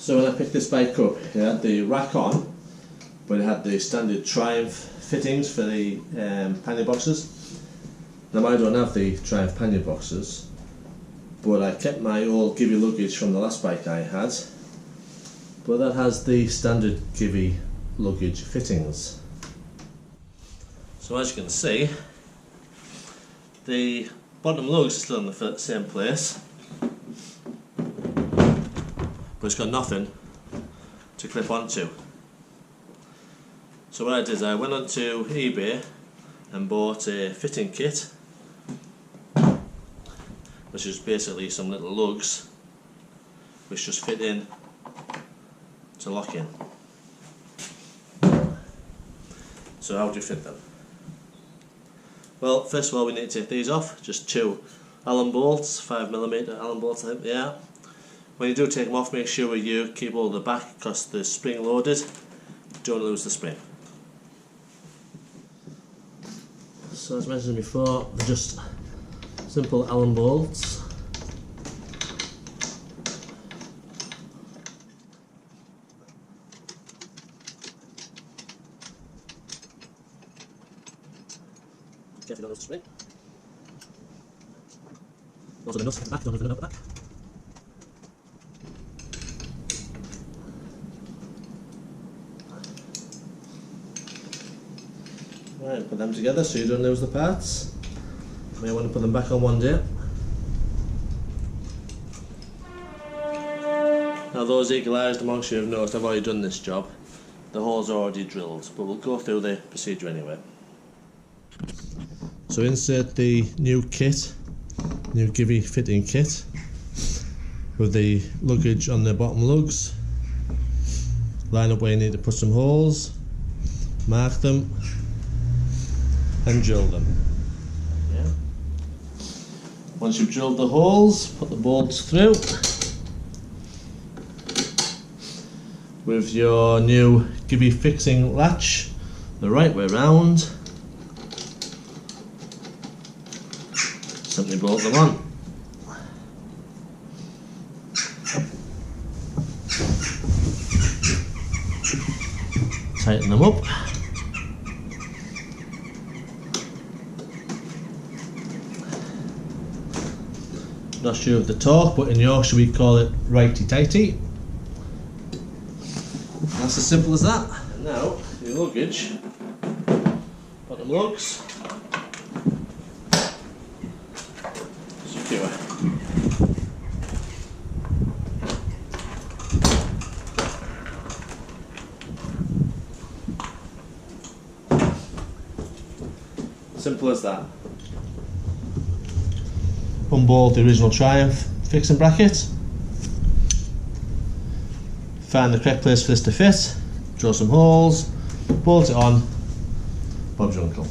So when I picked this bike up, it had the rack on, but it had the standard Triumph fittings for the pannier boxes. Now I don't have the Triumph pannier boxes, but I kept my old GIVI luggage from the last bike I had, but that has the standard GIVI luggage fittings. So as you can see, the bottom lugs are still in the same place, but it's got nothing to clip onto. So what I did is I went onto eBay and bought a fitting kit, which is basically some little lugs which just fit in to lock in. So how do you fit them? Well, first of all we need to take these off, just 2 Allen bolts, 5mm Allen bolts I think they are. When you do take them off, make sure you keep all the back because they're spring loaded, don't lose the spring. So as mentioned before, they're just simple Allen bolts. Carefully don't lose the spring. Also the nuts at the back, don't leave the nut at the back. Right, put them together so you don't lose the parts. You may want to put them back on one day. Now those eagle-eyed amongst you have noticed I've already done this job. The holes are already drilled, but we'll go through the procedure anyway. So insert the new kit, new GIVI fitting kit, with the luggage on the bottom lugs. Line up where you need to put some holes, mark them, and drill them. Yeah. Once you've drilled the holes, put the bolts through with your new GIVI fixing latch the right way round. Simply bolt them on. Tighten them up. Not sure of the torque, but in Yorkshire we call it righty-tighty. That's as simple as that. And now, your luggage, bottom lugs, secure. Simple as that. Unbolt the original Triumph fixing bracket, find the correct place for this to fit, drill some holes, bolt it on, Bob's your uncle.